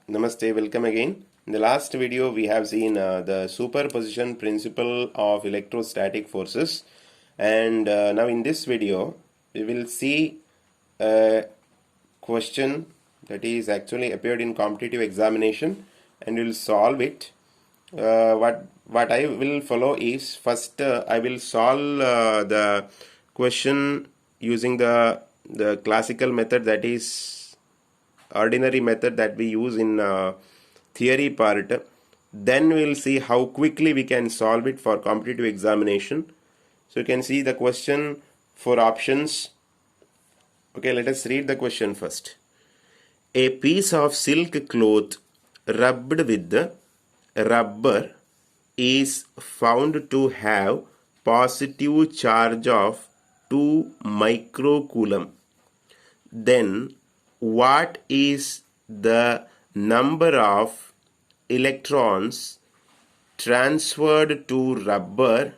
Namaste, welcome again. In the last video, we have seen the superposition principle of electrostatic forces, and now in this video, we will see a question that is actually appeared in competitive examination, and we will solve it. What I will follow is first I will solve the question using the classical method, that is ordinary method that we use in theory part. Then we will see how quickly we can solve it for competitive examination. So you can see the question for options. Okay, let us read the question first. A piece of silk cloth rubbed with rubber is found to have positive charge of 2 microcoulomb. Then what is the number of electrons transferred to rubber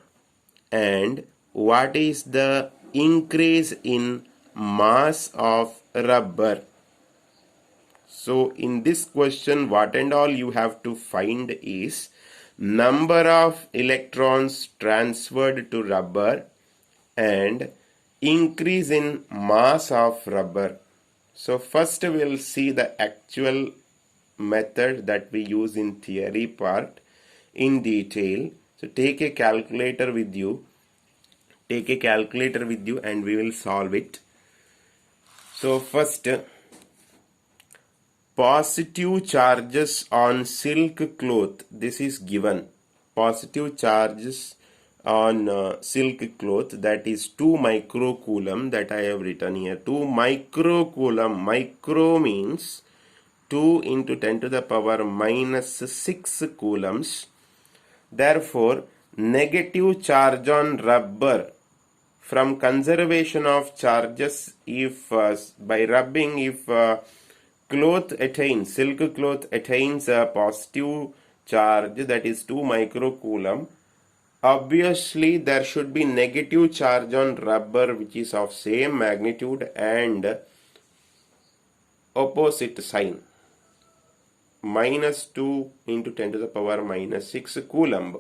and what is the increase in mass of rubber? So in this question, what and all you have to find is number of electrons transferred to rubber and increase in mass of rubber. So first we will see the actual method that we use in theory part in detail. So take a calculator with you. And we will solve it. So first, positive charges on silk cloth. This is given. Positive charges on silk cloth, that is 2 microcoulomb, that I have written here. 2 microcoulomb. Micro means 2 into 10 to the power minus 6 coulombs. Therefore, negative charge on rubber from conservation of charges, if by rubbing, if silk cloth attains a positive charge, that is 2 microcoulomb, obviously there should be negative charge on rubber which is of same magnitude and opposite sign, minus 2 into 10 to the power minus 6 coulomb.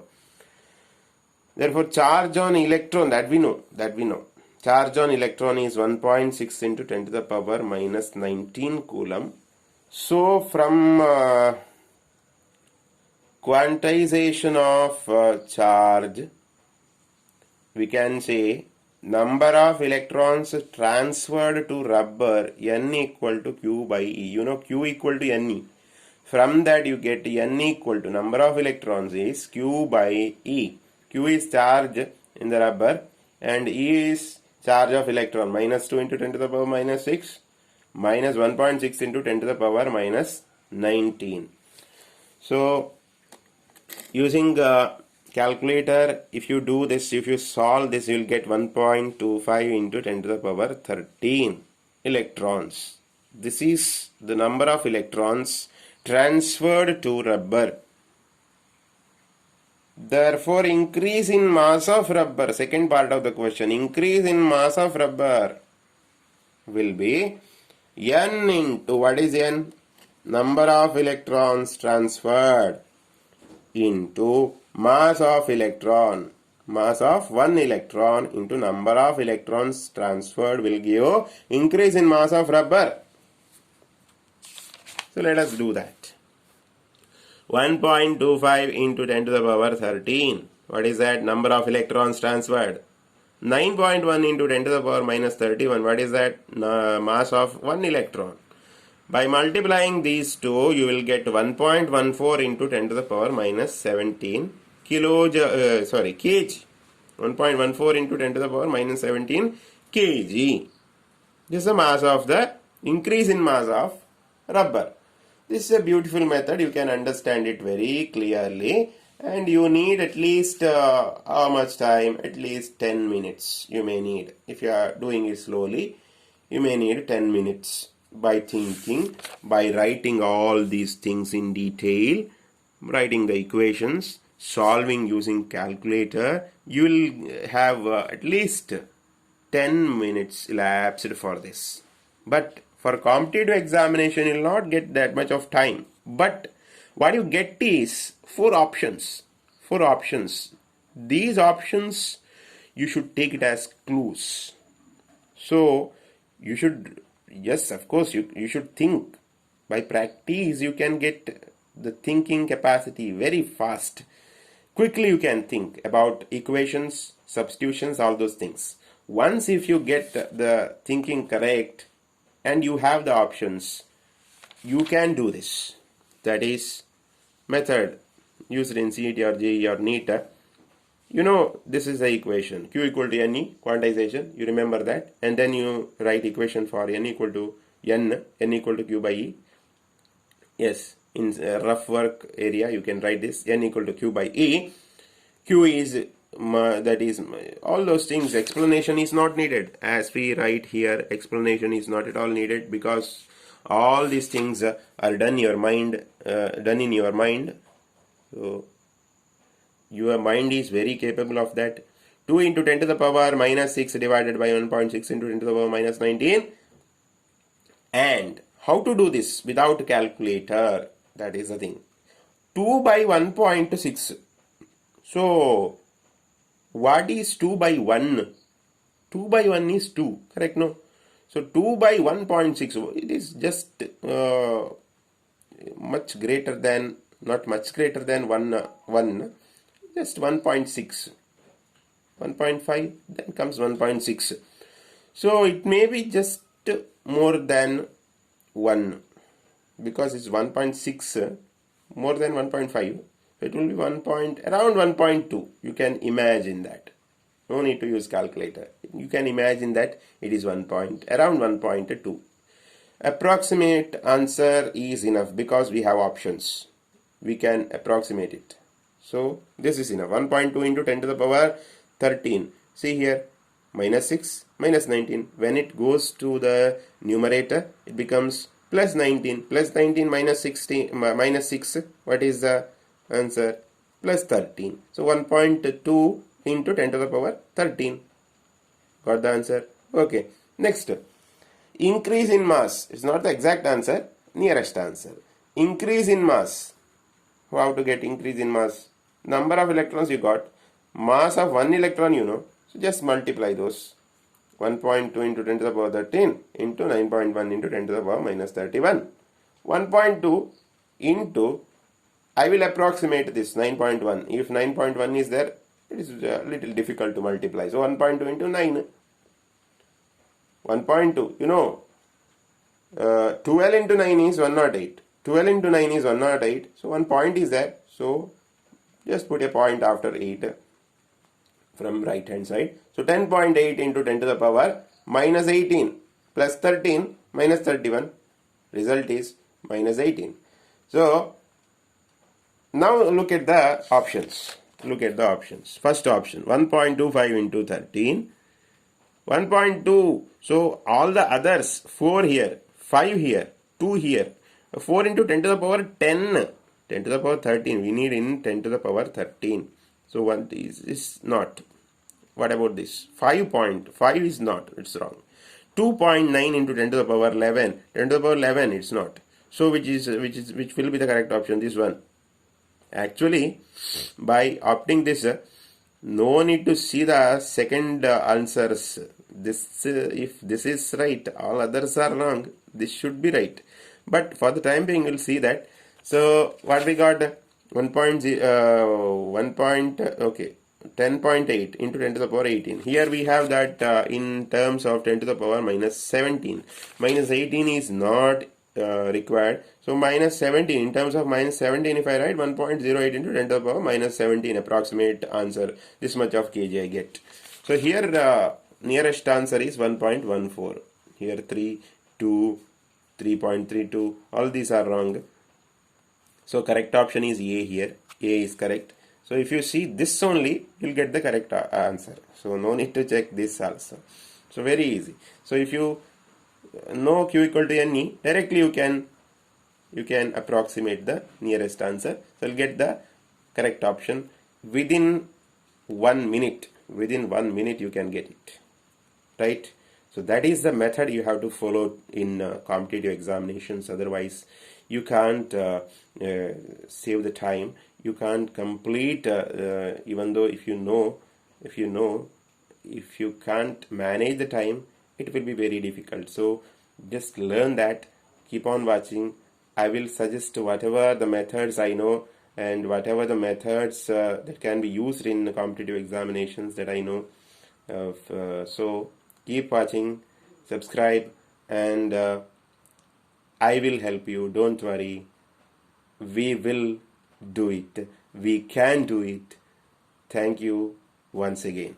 Therefore charge on electron, that we know, charge on electron is 1.6 into 10 to the power minus 19 coulomb. So from quantization of charge, we can say number of electrons transferred to rubber, N equal to Q by E. You know Q equal to Ne. From that you get N equal to number of electrons is Q by E. Q is charge in the rubber and E is charge of electron, minus 2 into 10 to the power minus 6 minus 1.6 into 10 to the power minus 19. So using calculator, if you do this, if you solve this, you will get 1.25 into 10 to the power 13 electrons. This is the number of electrons transferred to rubber. Therefore, increase in mass of rubber, second part of the question, increase in mass of rubber will be N into, what is N? Number of electrons transferred into mass of electron. Mass of one electron into number of electrons transferred will give increase in mass of rubber. So let us do that. 1.25 into 10 to the power 13. What is that? Number of electrons transferred. 9.1 into 10 to the power minus 31. What is that? Mass of one electron. By multiplying these two, you will get 1.14 into 10 to the power minus 17 kg. 1.14 into 10 to the power minus 17 kg. This is the mass of the increase in mass of rubber. This is a beautiful method. You can understand it very clearly. And you need at least how much time? At least 10 minutes you may need. If you are doing it slowly, you may need 10 minutes. By thinking, by writing all these things in detail, writing the equations, solving using calculator, you will have at least 10 minutes elapsed for this. But for competitive examination, you will not get that much of time. But what you get is four options. Four options. These options you should take it as clues. So you should, yes, of course, you should think. By practice, you can get the thinking capacity very fast. Quickly you can think about equations, substitutions, all those things. Once if you get the thinking correct and you have the options, you can do this. That is method used in CET or JEE or NEET. You know, this is the equation. Q equal to NE, quantization, you remember that. And then you write equation for N equal to N equal to Q by E. Yes, in rough work area, you can write this, N equal to Q by E. Q is, that is, all those things, explanation is not needed. As we write here, explanation is not at all needed because all these things are done in your mind. So, your mind is very capable of that. 2 into 10 to the power minus 6 divided by 1.6 into 10 to the power minus 19. And how to do this without calculator? That is the thing. 2 by 1.6. So, what is 2 by 1? 2 by 1 is 2, correct? No? So, 2 by 1.6, it is just much greater than, not much greater than 1, just 1.6. 1.5, then comes 1.6. So, it may be just more than 1 because it's 1.6 more than 1.5. It will be around 1.2. You can imagine that. No need to use calculator. You can imagine that it is around 1.2. Approximate answer is enough because we have options. We can approximate it. So this is enough. 1.2 into 10 to the power 13. See here, minus 6, minus 19. When it goes to the numerator, it becomes plus 19. Plus 19 minus 16, minus 6. What is the answer? Plus 13. So 1.2 into 10 to the power 13. Got the answer? Okay. Next. Increase in mass is not the exact answer, nearest answer. Increase in mass. How to get increase in mass? Number of electrons you got. Mass of one electron you know. So just multiply those. 1.2 into 10 to the power 13 into 9.1 into 10 to the power minus 31. 1.2 into, I will approximate this 9.1. If 9.1 is there, it is a little difficult to multiply. So 1.2 into 9. 1.2, you know, 12 into 9 is 108. 12 into 9 is 108. So 1 point is there. So just put a point after 8 from right hand side. So 10.8 into 10 to the power minus 18 plus 13 minus 31. Result is minus 18. So now look at the options. Look at the options. First option 1.25 into 13. 1.2. So all the others, 4 here, 5 here, 2 here. 4 into 10 to the power 10. 10 to the power 13. We need in 10 to the power 13. So 1 is not. What about this? 5.5 is not. It's wrong. 2.9 into 10 to the power 11. 10 to the power 11. It's not. So which will be the correct option? This one. Actually, by opting this, no need to see the second answers. This if this is right, all others are wrong. This should be right. But for the time being, you'll see that. So what we got? 10.8 into 10 to the power 18. Here we have that in terms of 10 to the power minus 17. Minus 18 is not required. So minus 17, in terms of minus 17, if I write 1.08 into 10 to the power minus 17, approximate answer, this much of kg I get. So here nearest answer is 1.14. Here 3, 2, 3.32, all these are wrong. So correct option is A here. A is correct. So if you see this only, you'll get the correct answer. So no need to check this also. So very easy. So if you know Q equal to NE, directly you can approximate the nearest answer. So you'll get the correct option within 1 minute. Within 1 minute you can get it. Right? So that is the method you have to follow in competitive examinations. Otherwise, you can't save the time, you can't complete, even though if you know, if you can't manage the time, it will be very difficult. So just learn that, keep on watching. I will suggest whatever the methods I know and whatever the methods that can be used in competitive examinations that I know. So keep watching, subscribe, and I will help you. Don't worry. We will do it. We can do it. Thank you once again.